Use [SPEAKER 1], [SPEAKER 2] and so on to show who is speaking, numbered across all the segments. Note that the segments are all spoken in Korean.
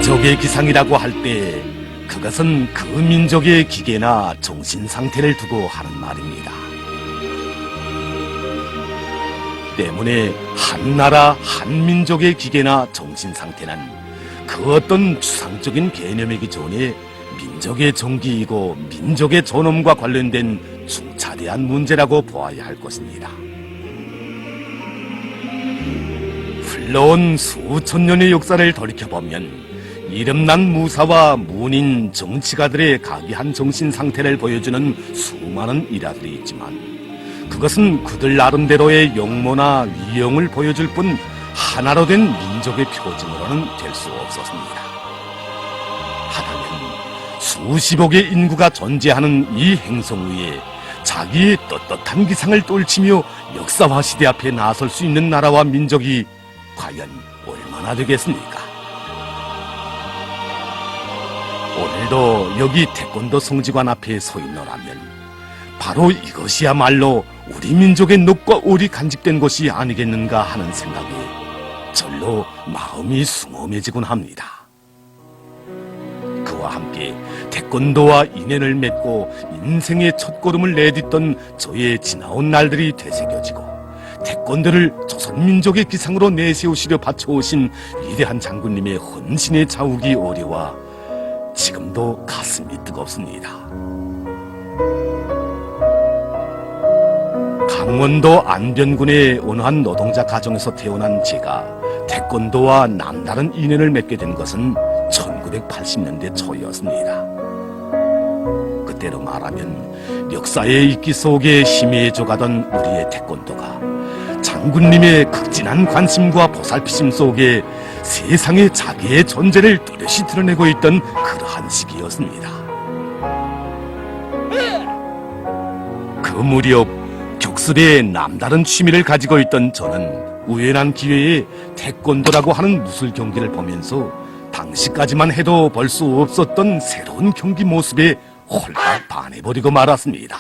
[SPEAKER 1] 민족의 기상이라고 할 때 그것은 그 민족의 기계나 정신 상태를 두고 하는 말입니다. 때문에 한 나라 한 민족의 기계나 정신 상태는 그 어떤 추상적인 개념이기 전에 민족의 정기이고 민족의 존엄과 관련된 중차대한 문제라고 보아야 할 것입니다. 흘러온 수천 년의 역사를 돌이켜보면 이름난 무사와 문인 정치가들의 각이한 정신 상태를 보여주는 수많은 일화들이 있지만 그것은 그들 나름대로의 용모나 위용을 보여줄 뿐 하나로 된 민족의 표징으로는 될 수 없었습니다. 하다면 수십억의 인구가 존재하는 이 행성 위에 자기의 떳떳한 기상을 떨치며 역사와 시대 앞에 나설 수 있는 나라와 민족이 과연 얼마나 되겠습니까? 오늘도 여기 태권도 성지관 앞에 서 있노라면 바로 이것이야말로 우리 민족의 녹과 올이 간직된 곳이 아니겠는가 하는 생각에 절로 마음이 숭엄해지곤 합니다. 그와 함께 태권도와 인연을 맺고 인생의 첫걸음을 내딛던 저의 지나온 날들이 되새겨지고 태권도를 조선민족의 기상으로 내세우시려 바쳐오신 위대한 장군님의 헌신의 자욱이 어려와 지금도 가슴이 뜨겁습니다. 강원도 안변군의 어느 한 노동자 가정에서 태어난 제가 태권도와 남다른 인연을 맺게 된 것은 1980년대 초였습니다. 그때로 말하면 역사의 이끼 속에 희미해져가던 우리의 태권도가 장군님의 극진한 관심과 보살피심 속에 세상에 자기의 존재를 뚜렷이 드러내고 있던 그러한 시기였습니다. 그 무렵 격술에 남다른 취미를 가지고 있던 저는 우연한 기회에 태권도라고 하는 무술 경기를 보면서 당시까지만 해도 볼 수 없었던 새로운 경기 모습에 홀딱 반해버리고 말았습니다.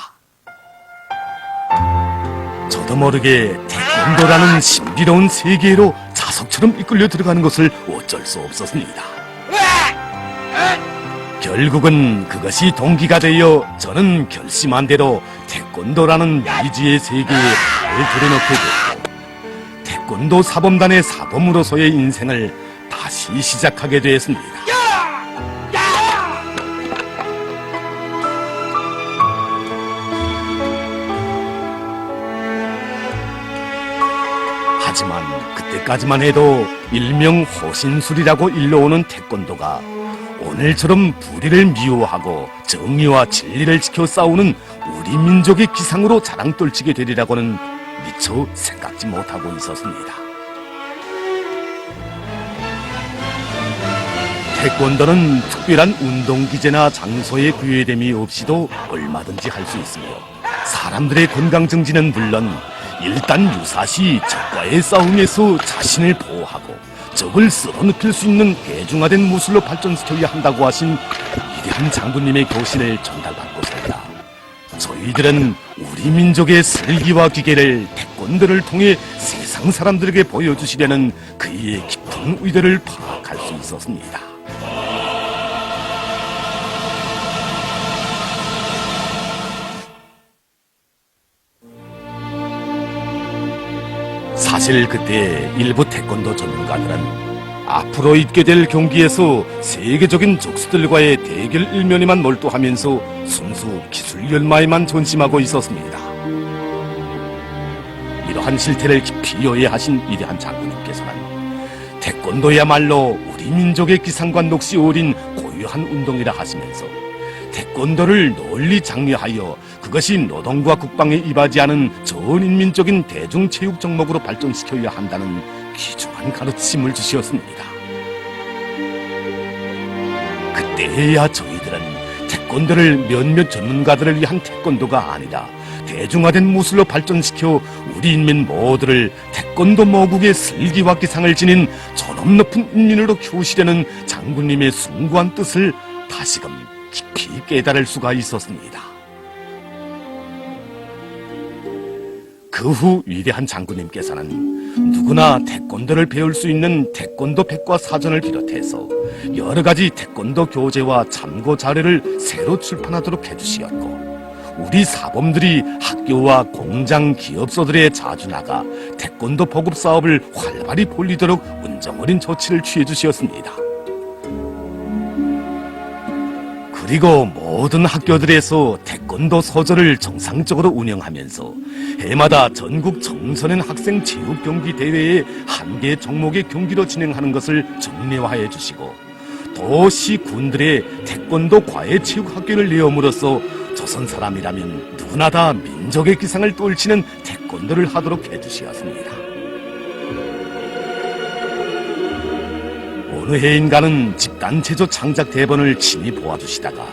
[SPEAKER 1] 저도 모르게 태권도라는 신비로운 세계로 자석처럼 이끌려 들어가는 것을 어쩔 수 없었습니다. 결국은 그것이 동기가 되어 저는 결심한 대로 태권도라는 미지의 세계에 발을 들여놓게 됐고 태권도 사범단의 사범으로서의 인생을 다시 시작하게 되었습니다. 하지만 그때까지만 해도 일명 호신술이라고 일러오는 태권도가 오늘처럼 불의를 미워하고 정의와 진리를 지켜 싸우는 우리 민족의 기상으로 자랑 떨치게 되리라고는 미처 생각지 못하고 있었습니다. 태권도는 특별한 운동기제나 장소의 구애됨이 없이도 얼마든지 할 수 있으며 사람들의 건강 증진은 물론 일단 유사시 적과의 싸움에서 자신을 보호하고 적을 쓸어눕힐 수 있는 대중화된 무술로 발전시켜야 한다고 하신 위대한 장군님의 교신을 전달받고서야 저희들은 우리 민족의 슬기와 기계를 태권도를 통해 세상 사람들에게 보여주시려는 그의 깊은 의도를 파악할 수 있었습니다. 사실 그때 일부 태권도 전문가들은 앞으로 있게 될 경기에서 세계적인 적수들과의 대결 일면에만 몰두하면서 순수 기술 연마에만 전심하고 있었습니다. 이러한 실태를 깊이 여해하신 위대한 장군님께서는 태권도야말로 우리 민족의 기상과 녹시 어린 고유한 운동이라 하시면서 태권도를 널리 장려하여 그것이 노동과 국방에 이바지하는 전인민적인 대중체육 종목으로 발전시켜야 한다는 귀중한 가르침을 주셨습니다. 그때야 저희들은 태권도를 몇몇 전문가들을 위한 태권도가 아니라 대중화된 무술로 발전시켜 우리 인민 모두를 태권도 모국의 슬기와 기상을 지닌 존엄 높은 인민으로 키우시려는 장군님의 숭고한 뜻을 다시금 깊이 깨달을 수가 있었습니다. 그 후 위대한 장군님께서는 누구나 태권도를 배울 수 있는 태권도 백과 사전을 비롯해서 여러 가지 태권도 교재와 참고 자료를 새로 출판하도록 해주시었고, 우리 사범들이 학교와 공장, 기업소들에 자주 나가 태권도 보급 사업을 활발히 벌이도록 운정어린 조치를 취해 주시었습니다. 그리고 모든 학교들에서 태권도 소조를 정상적으로 운영하면서 해마다 전국 청소년 학생 체육 경기 대회에 한 개 종목의 경기로 진행하는 것을 정례화해 주시고, 도시 군들의 태권도 과외 체육 학교를 내음으로써 조선 사람이라면 누구나 다 민족의 기상을 떨치는 태권도를 하도록 해주시었습니다. 어느 해인가는 집단체조 창작 대본을 친히 보아주시다가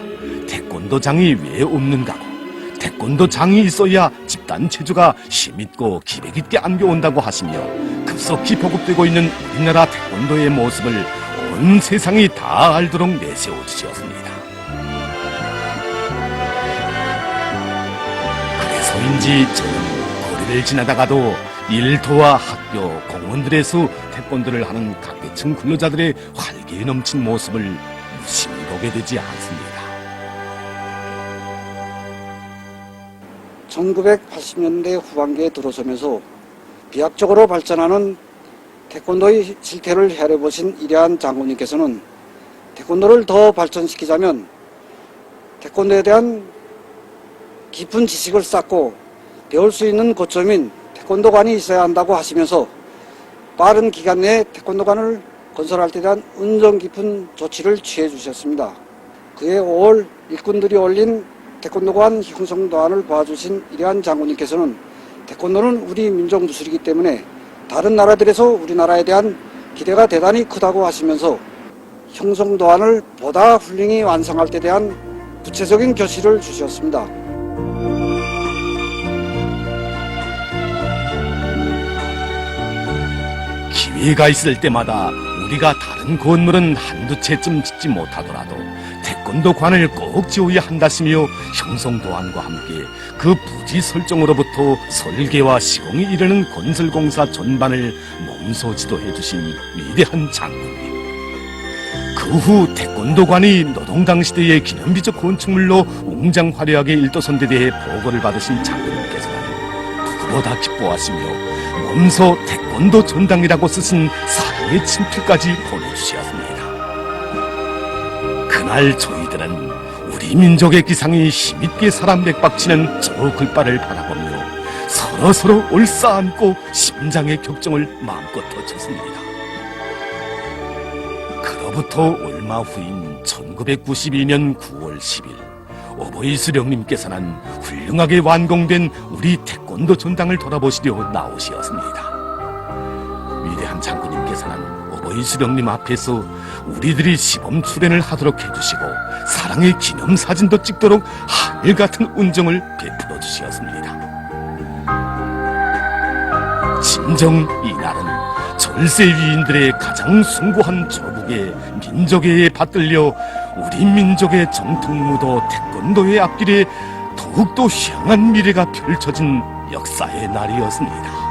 [SPEAKER 1] 태권도장이 왜 없는가고, 태권도장이 있어야 집단체조가 힘있고 기백있게 안겨온다고 하시며 급속히 보급되고 있는 우리나라 태권도의 모습을 온 세상이 다 알도록 내세워주셨습니다. 그래서인지 저는 거리를 지나다가도 일터와 학교, 공원들에서 태권도를 하는 각계층 근로자들의 활기에 넘친 모습을 유심히 보게 되지 않습니다.
[SPEAKER 2] 1980년대 후반기에 들어서면서 비약적으로 발전하는 태권도의 실태를 헤아려보신 이래한 장군님께서는 태권도를 더 발전시키자면 태권도에 대한 깊은 지식을 쌓고 배울 수 있는 거점인 태권도관이 있어야 한다고 하시면서 빠른 기간 내에 태권도관을 건설할 때 대한 은정 깊은 조치를 취해 주셨습니다. 그해 5월 일꾼들이 올린 태권도관 형성도안을 봐주신 이래한 장군님께서는 태권도는 우리 민족 무술이기 때문에 다른 나라들에서 우리나라에 대한 기대가 대단히 크다고 하시면서 형성도안을 보다 훌륭히 완성할 때 대한 구체적인 교시를 주셨습니다.
[SPEAKER 1] 기회가 있을 때마다 우리가 다른 건물은 한두 채쯤 짓지 못하더라도 태권도관을 꼭 지어야 한다시며 형성도안과 함께 그 부지 설정으로부터 설계와 시공이 이르는 건설공사 전반을 몸소 지도해 주신 위대한 장군님. 그 후 태권도관이 노동당 시대의 기념비적 건축물로 웅장화려하게 일도선대대에 보고를 받으신 장군님께서는 누구보다 기뻐하시며 몸소 태권도 전당이라고 쓰신 사랑의 친필까지 보내주셨습니다. 그날 저희들은 우리 민족의 기상이 힘있게 사람 맥박치는 저 글바를 바라보며 서로서로 올싸안고 심장의 격정을 마음껏 터쳤습니다. 그로부터 얼마 후인 1992년 9월 10일 어버이 수령님께서는 훌륭하게 완공된 우리 태권도 전당을 돌아보시려 나오시었습니다. 위대한 장군님께서는 어버이 수령님 앞에서 우리들이 시범 출연을 하도록 해주시고 사랑의 기념사진도 찍도록 하늘같은 운정을 베풀어 주시었습니다. 진정 이날은 절세 위인들의 가장 숭고한 조국의 민족애에 받들려 우리 민족의 정통무도 태권도의 앞길에 더욱더 향한 미래가 펼쳐진 역사의 날이었습니다.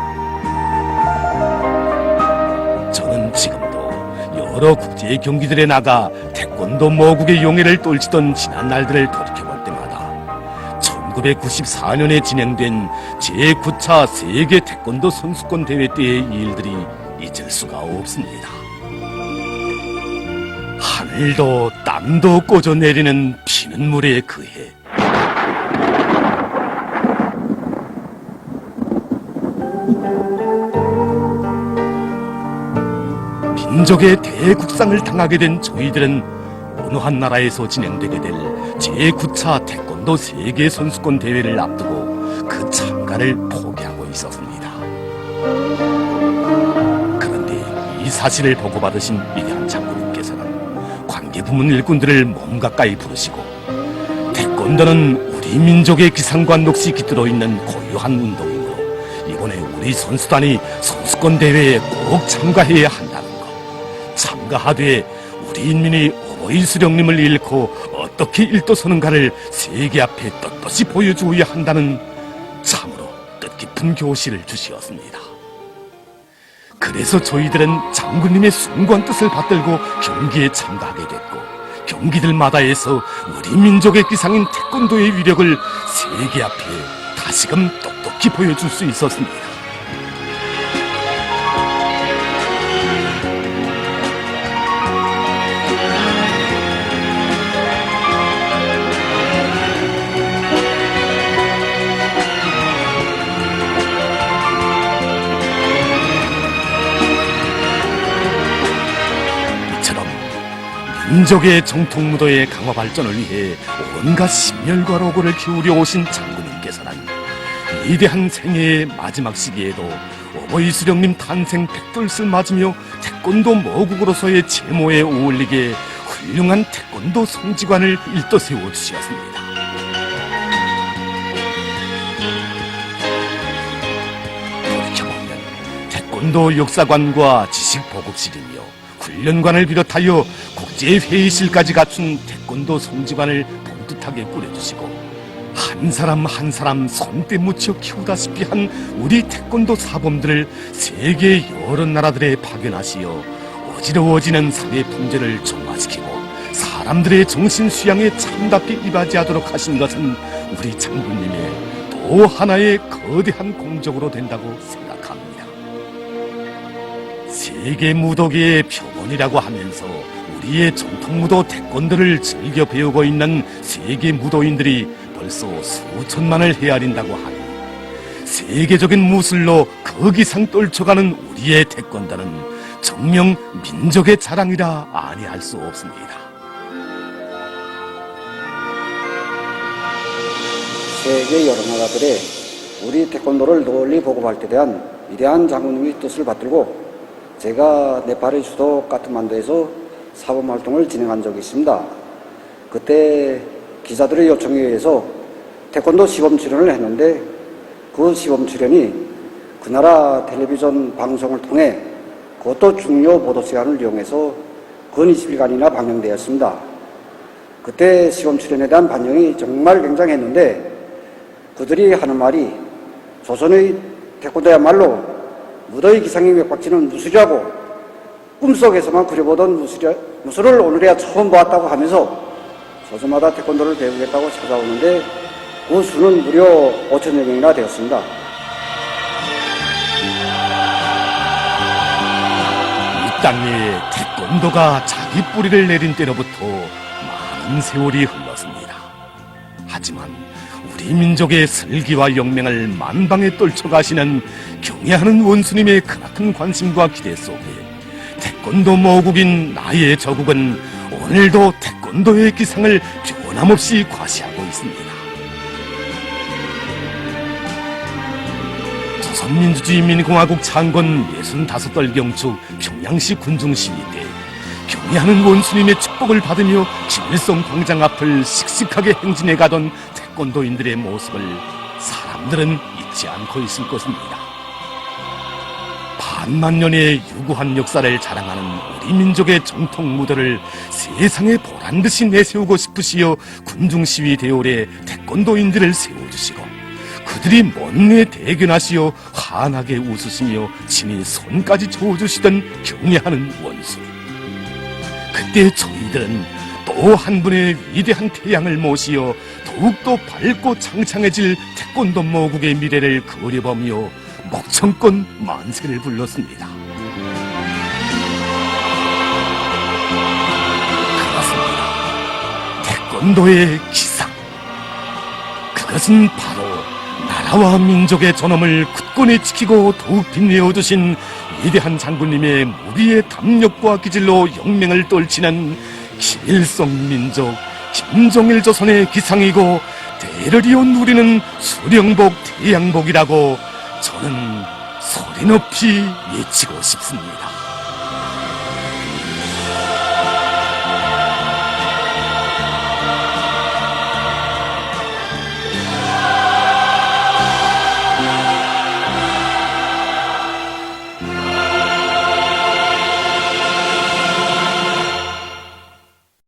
[SPEAKER 1] 저는 지금도 여러 국제 경기들에 나가 태권도 모국의 용해를 떨치던 지난 날들을 돌이켜볼 때마다 1994년에 진행된 제9차 세계 태권도 선수권 대회 때의 일들이 잊을 수가 없습니다. 하늘도 땀도 꽂아 내리는 피는 물의 그 해. 민족의 대국상을 당하게 된 저희들은 어느 한 나라에서 진행되게 될 제9차 태권도 세계 선수권 대회를 앞두고 그 참가를 포기하고 있었습니다. 이 사실을 보고받으신 위대한 장군님께서는 관계부문 일꾼들을 몸 가까이 부르시고 태권도는 우리 민족의 기상과 녹시 깃들어 있는 고유한 운동이므로 이번에 우리 선수단이 선수권 대회에 꼭 참가해야 한다는 것, 참가하되 우리 인민이 어버이 수령님을 잃고 어떻게 일도서는가를 세계 앞에 떳떳이 보여주어야 한다는 참으로 뜻깊은 교시를 주시었습니다. 그래서 저희들은 장군님의 숭고한 뜻을 받들고 경기에 참가하게 됐고, 경기들마다에서 우리 민족의 기상인 태권도의 위력을 세계 앞에 다시금 똑똑히 보여줄 수 있었습니다. 민족의 정통 무도의 강화 발전을 위해 온갖 심혈과 노고를 기울여 오신 장군님께서는 위대한 생애의 마지막 시기에도 어버이 수령님 탄생 100돌을 맞으며 태권도 모국으로서의 제모에 어울리게 훌륭한 태권도 성지관을 일떠 세워주셨습니다. 돌이켜보면 태권도 역사관과 지식보급실이며 훈련관을 비롯하여 국제회의실까지 갖춘 태권도 성지관을 봉긋하게 꾸려주시고, 한 사람 한 사람 손때 묻혀 키우다시피 한 우리 태권도 사범들을 세계 여러 나라들에 파견하시어 어지러워지는 사회 풍조를 정화시키고 사람들의 정신 수양에 참답게 이바지하도록 하신 것은 우리 장군님의 또 하나의 거대한 공적으로 된다고 생각합니다. 세계 무도계의 표본이라고 하면서 우리의 정통 무도 태권도를 즐겨 배우고 있는 세계 무도인들이 벌써 수천만을 헤아린다고 하니 세계적인 무술로 거기상 떨쳐가는 우리의 태권도는 정녕 민족의 자랑이라 아니할 수 없습니다.
[SPEAKER 2] 세계 여러 나라들의 우리 태권도를 널리 보급할 때 대한 위대한 장군님의 뜻을 받들고 제가 네팔의 수도 카트만두에서 사범활동을 진행한 적이 있습니다. 그때 기자들의 요청에 의해서 태권도 시범 출연을 했는데 그 시범 출연이 그 나라 텔레비전 방송을 통해 그것도 중요 보도 시간을 이용해서 근 20일간이나 방영되었습니다. 그때 시범 출연에 대한 반응이 정말 굉장했는데 그들이 하는 말이 조선의 태권도야말로 무도의 기상이 맥박치는 무술이라고 꿈속에서만 그려보던 무술을 오늘에야 처음 보았다고 하면서 저주마다 태권도를 배우겠다고 찾아오는데 그 수는 무려 5천여 명이나 되었습니다.
[SPEAKER 1] 이 땅에 태권도가 자기 뿌리를 내린 때로부터 많은 세월이 흘렀습니다. 하지만 우리 민족의 슬기와 영맹을 만방에 떨쳐가시는 경애하는 원수님의 크나큰 관심과 기대 속에 태권도 모국인 나의 저국은 오늘도 태권도의 기상을 변함없이 과시하고 있습니다. 조선민주주의민공화국 창건 65달 경축 평양시 군중시위 때 경애하는 원수님의 축복을 받으며 김일성 광장 앞을 씩씩하게 행진해 가던 태권도인들의 모습을 사람들은 잊지 않고 있을 것입니다. 반만년의 유구한 역사를 자랑하는 우리 민족의 정통 무도를 세상에 보란듯이 내세우고 싶으시어 군중시위 대열에 태권도인들을 세워주시고 그들이 먼내 대견하시어 환하게 웃으시며 친히 손까지 저어주시던 경애하는 원수. 그때 저희들은 또 한 분의 위대한 태양을 모시어 더욱더 밝고 창창해질 태권도 모국의 미래를 그려보며 목청껏 만세를 불렀습니다. 그렇습니다. 태권도의 기상. 그것은 바로 나라와 민족의 존엄을 굳건히 지키고 더욱 빛내어주신 위대한 장군님의 무비의 담력과 기질로 영맹을 떨치는 김일성 민족 김정일 조선의 기상이고 대를 이어 누리는 수령복 태양복이라고 저는 소리 높이 외치고 싶습니다.